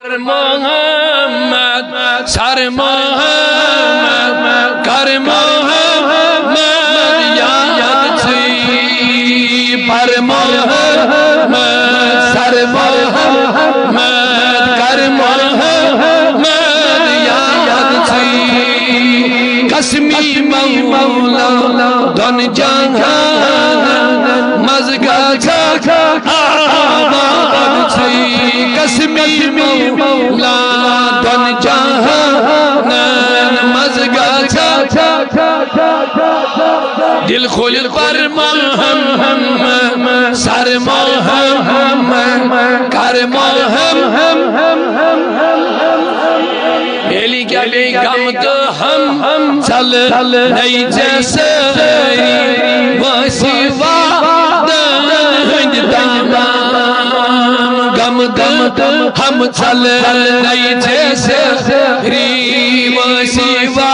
Mohammad sir Mohammad कर मोहम्मद याद छी पर मोहम्मद सर मोहम्मद कर मोहम्मद याद छी कसमी मौला धन जहान मजगा कसमी मौला धन जहान मजगा दिल खोल पर मोहम्मद सर मोहम्मद कर मोहम्मद एली क्या गम तो हम चल नहीं जैसे वसीवा गम हम चल नहीं जैसे वसीवा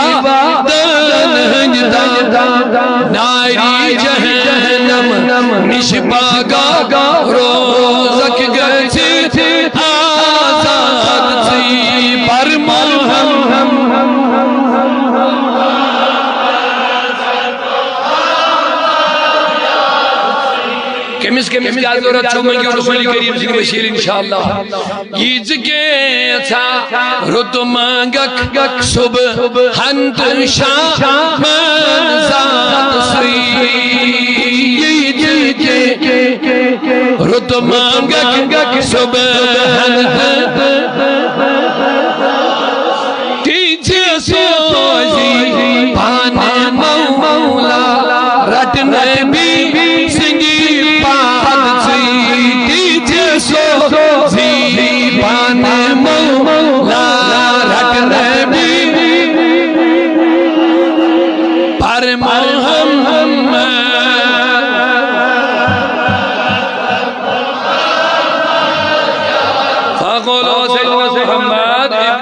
नारी जहन्नम निष्पागा रोज़क गए आज़ाद थी पर केमिस क्या ज़रूरत छो मंगी रसूल करीम जी बशीर इंशाअल्लाह यीज के था रुत मंगक सुबह हंत शाम ज़ात सुई रुत मंगक सुबह हंत तीजे सोजी पाने मौला रटने भी पर मोहम्मद